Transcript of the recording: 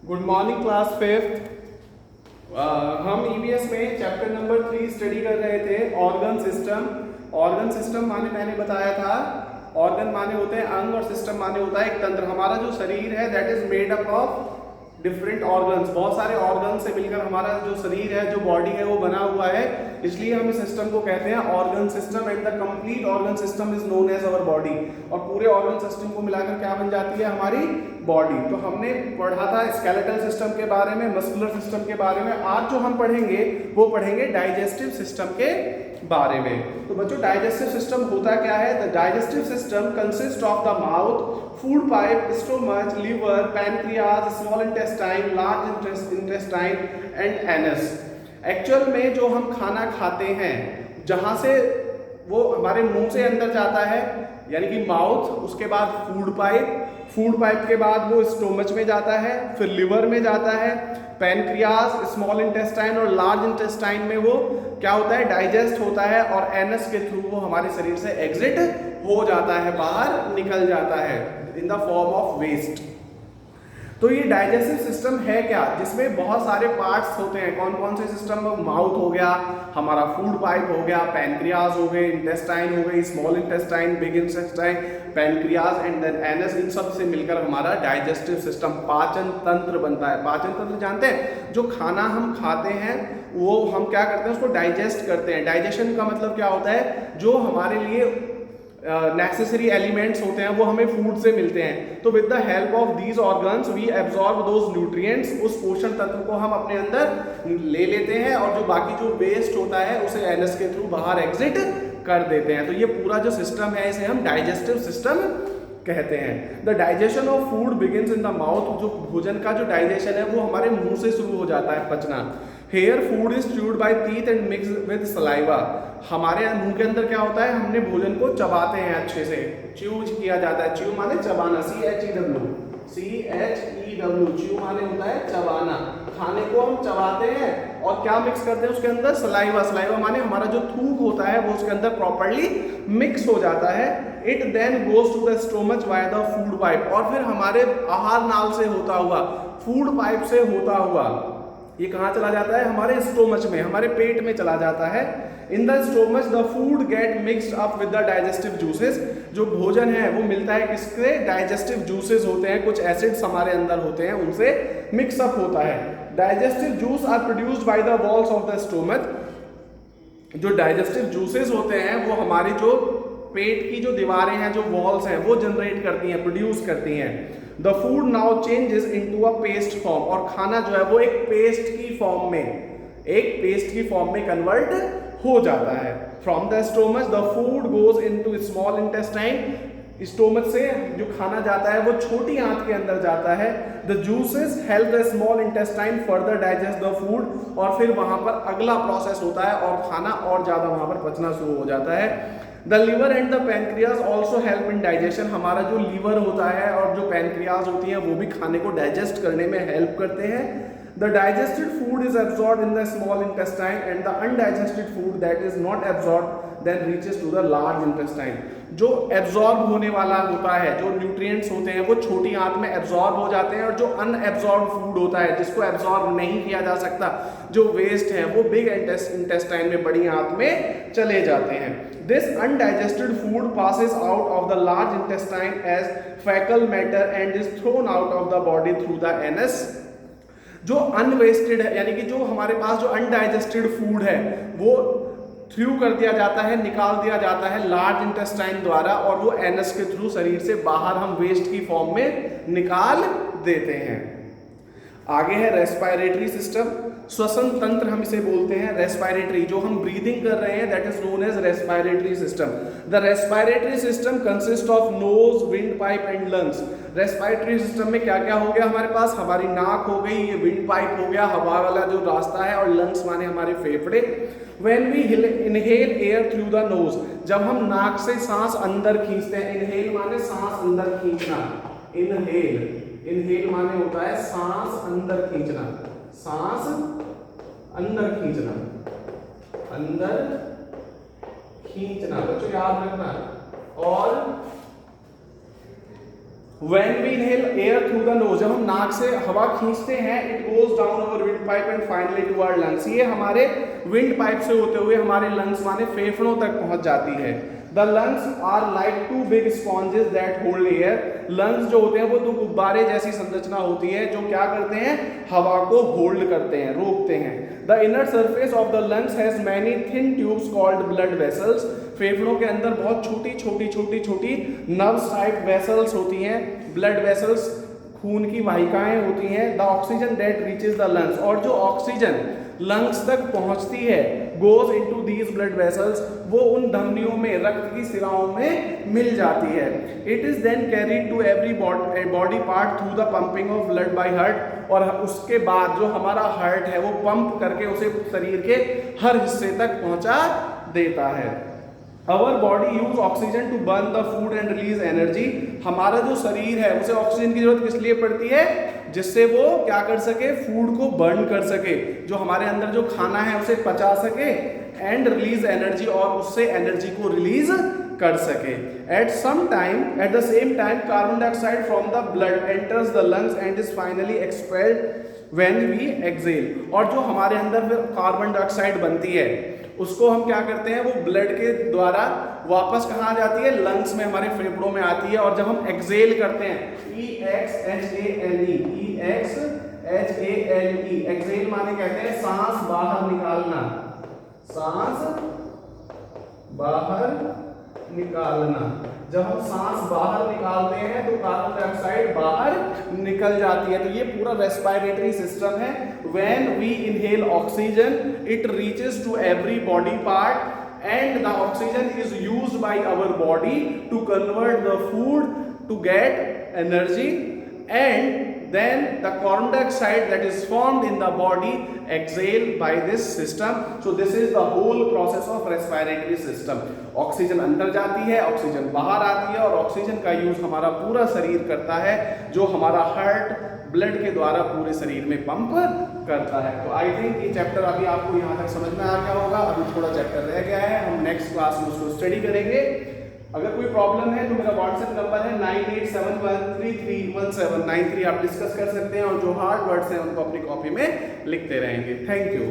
Good morning class fifth. हम EVS में chapter number 3 study कर रहे थे ऑर्गन सिस्टम। ऑर्गन सिस्टम माने मैंने बताया था, ऑर्गन माने होते हैं अंग और सिस्टम माने होता है एक तंत्र। हमारा जो शरीर है that is made up of different organs, बहुत सारे ऑर्गन से मिलकर हमारा जो शरीर है, जो बॉडी है वो बना हुआ है। इसलिए हम इस सिस्टम को कहते हैं organ system and the complete organ system is known as our body. और पूरे ऑर्गन सिस्टम को मिलाकर क्या बन जाती है हमारी बॉडी। तो हमने पढ़ा था स्केलेटल सिस्टम के बारे में, मस्कुलर सिस्टम के बारे में। आज जो हम पढ़ेंगे वो पढ़ेंगे डाइजेस्टिव सिस्टम के बारे में। तो बच्चों डाइजेस्टिव सिस्टम होता क्या है? The digestive system consist of the mouth, food pipe, stomach, liver, pancreas, small intestine, large intestine and anus. Actual में जो हम खाना खाते हैं, जहां से वो हमारे मुंह से अंदर जाता है यानी कि माउथ, उसके बाद फूड पाइप, फूड पाइप के बाद वो स्टोमच में जाता है, फिर लिवर में जाता है, पैनक्रियाज, स्मॉल इंटेस्टाइन और लार्ज इंटेस्टाइन में वो क्या होता है डाइजेस्ट होता है, और एनस के थ्रू वो हमारे शरीर से एग्जिट हो जाता है, बाहर निकल जाता है in the form of waste. तो ये डाइजेस्टिव सिस्टम है क्या, जिसमें बहुत सारे पार्ट्स होते हैं। कौन कौन से सिस्टम? माउथ हो गया, हमारा फूड पाइप हो गया, पैनक्रियाज हो गए, इंटेस्टाइन हो गई, small intestine, big intestine, pancreas and then anus. इन सब से मिलकर हमारा डाइजेस्टिव सिस्टम, पाचन तंत्र बनता है। पाचन तंत्र जानते हैं? जो खाना हम खाते हैं वो हम क्या करते हैं, उसको डाइजेस्ट करते हैं। डाइजेशन का मतलब क्या होता है? जो हमारे लिए नेसेसरी एलिमेंट्स होते हैं वो हमें फूड से मिलते हैं। तो with the help of these organs we absorb those nutrients. उस पोषण तत्व को हम अपने अंदर ले लेते हैं और जो बाकी जो वेस्ट होता है उसे एनस के थ्रू बाहर एग्जिट कर देते हैं। तो ये पूरा जो सिस्टम है इसे हम डाइजेस्टिव सिस्टम कहते हैं। The digestion of food begins in the mouth. जो भोजन का जो डाइजेशन है वो हमारे मुंह से शुरू हो जाता है पचना। Here food is chewed by teeth and mix with saliva. हमारे मुंह के अंदर क्या होता है, हमने भोजन को चबाते हैं, अच्छे से च्यू किया जाता है। च्यू माने चबाना, CHEW, च्यू माने होता है चबाना। खाने को हम चबाते हैं और क्या मिक्स करते हैं उसके अंदर? सलाइवा। सलाइवा माने हमारा जो थूक होता है वो उसके अंदर प्रॉपर्ली मिक्स हो जाता है। It then goes to the stomach by the food pipe. और फिर हमारे आहार नाल से होता हुआ, फूड पाइप से होता हुआ ये कहाँ चला जाता है? हमारे स्टोमच में, हमारे पेट में चला जाता है। In the stomach the food gate mixed up with the digestive juices. जो भोजन है वो मिलता है किससे? डाइजेस्टिव जूसेस होते हैं, कुछ एसिड्स हमारे अंदर होते हैं, उनसे मिक्सअप होता है। Digestive juice are produced by the walls of the stomach. जो डाइजेस्टिव जूसेस होते हैं वो हमारी जो पेट की जो दीवारें हैं, जो वॉल्स हैं, वो जनरेट करती हैं, प्रोड्यूस करती हैं। The food now changes into a paste form. और खाना जो है वो एक पेस्ट की फॉर्म में, एक पेस्ट की फॉर्म में कन्वर्ट हो जाता है। From the stomach the food goes into small intestine. Stomach से जो खाना जाता है वो छोटी आंत के अंदर जाता है। The juices help the small intestine further digest the food. और फिर वहां पर अगला प्रोसेस होता है और खाना और ज्यादा वहां पर पचना शुरू हो जाता है। The liver and the pancreas also help in digestion. हमारा जो लीवर होता है और जो पैनक्रियाज होती है वो भी खाने को डाइजेस्ट करने में हेल्प करते हैं। The digested food is absorbed in the small intestine and the undigested food that is not absorbed then reaches to the large intestine. जो एब्जॉर्ब होने वाला होता है, जो न्यूट्रिएंट्स होते हैं वो छोटी आंत में एब्जॉर्ब हो जाते हैं, और जो अनएब्जॉर्ब फूड होता है, जिसको एब्जॉर्ब नहीं किया जा सकता, जो वेस्ट है, वो बिग इंटेस्टाइन में, बड़ी आंत में चले जाते हैं। This undigested food passes out of the large intestine as fecal matter and is thrown out of the body through the anus. जो अनवेस्टेड है यानी कि जो हमारे पास जो अनडाइजेस्टेड फूड है वो थ्रू कर दिया जाता है, निकाल दिया जाता है लार्ज इंटेस्टाइन द्वारा, और वो एनस के थ्रू शरीर से बाहर हम वेस्ट की फॉर्म में निकाल देते हैं। आगे है रेस्पिरेटरी सिस्टम, श्वसन तंत्र हम इसे बोलते हैं। रेस्पिरेटरी, जो हम ब्रीदिंग कर रहे हैं, that is known as respiratory system. The respiratory system consist of nose, wind pipe and lungs. Respiratory system में क्या क्या हो गया हमारे पास? हमारी नाक हो गई, ये विंड पाइप हो गया, हवा वाला जो रास्ता है, और लंग्स माने हमारे फेफड़े। When we inhale air through the nose, जब हम नाक से सांस अंदर खींचते हैं, इनहेल माने सांस अंदर खींचना, इनहेल माने होता है सांस अंदर खींचना, सांस अंदर खींचना, अंदर खींचना, बच्चों याद रखना। और When we inhale air through the nose, जब हम नाक से हवा खींचते हैं, it goes down our windpipe and finally to our lungs. ये हमारे विंड पाइप से होते हुए हमारे लंग्स माने फेफड़ों तक पहुंच जाती है. The lungs are like two big sponges that hold air. Lungs जो होते हैं वो दो गुब्बारे जैसी संरचना होती है जो क्या करते हैं, हवा को होल्ड करते हैं, रोकते हैं. The inner surface of the lungs has many thin tubes called blood vessels. फेफड़ों के अंदर बहुत छोटी नर्व्स टाइप वेसल्स होती हैं, ब्लड वेसल्स, खून की वाहिकाएं होती हैं. The oxygen that reaches the lungs, और जो ऑक्सीजन लंग्स तक पहुंचती है, goes into these blood vessels, वो उन धमनियों में, रक्त की सिराओं में मिल जाती है. It is then carried to every body part through the pumping of blood by heart, और उसके बाद जो हमारा हार्ट है वो पंप करके उसे शरीर के हर हिस्से तक पहुंचा देता है. Our body use oxygen to burn the food and release energy. हमारा जो शरीर है उसे ऑक्सीजन की जरूरत किस लिए पड़ती है, जिससे वो क्या कर सके, फूड को बर्न कर सके, जो हमारे अंदर जो खाना है उसे पचा सके, एंड रिलीज एनर्जी, और उससे एनर्जी को रिलीज कर सके. At the same time carbon dioxide from the blood enters the lungs and is finally expelled when we exhale. और जो हमारे अंदर फिर कार्बन डाइऑक्साइड बनती है उसको हम क्या करते हैं, वो ब्लड के द्वारा वापस कहाँ जाती है, लंग्स में, हमारे फेफड़ों में आती है. और जब हम एक्सेल करते हैं, EXHALE, एक्सेल माने कहते हैं सांस बाहर निकालना, सांस बाहर निकालना. जब हम सांस बाहर निकालते हैं तो कार्बन डाइऑक्साइड बाहर निकल जाती है. तो ये पूरा रेस्पिरेटरी सिस्टम है. When we inhale oxygen it reaches to every body part and the oxygen is used by our body to convert the food to get energy, and then the carbon dioxide that is formed in the body exhale by this system. So this is the whole process of respiratory system. Oxygen अंदर जाती है, oxygen बाहर आती है, और oxygen का use हमारा पूरा शरीर करता है, जो हमारा हार्ट ब्लड के द्वारा पूरे शरीर में पंप करता है. तो आई थिंक ये चैप्टर अभी आपको यहाँ तक समझ में आ गया होगा. अभी थोड़ा चैप्टर रह गया है, हम नेक्स्ट क्लास में उसको स्टडी करेंगे. अगर कोई प्रॉब्लम है तो मेरा व्हाट्सएप नंबर है 9871331793. आप डिस्कस कर सकते हैं, और जो हार्ड वर्ड्स हैं उनको अपनी कॉपी में लिखते रहेंगे. Thank you.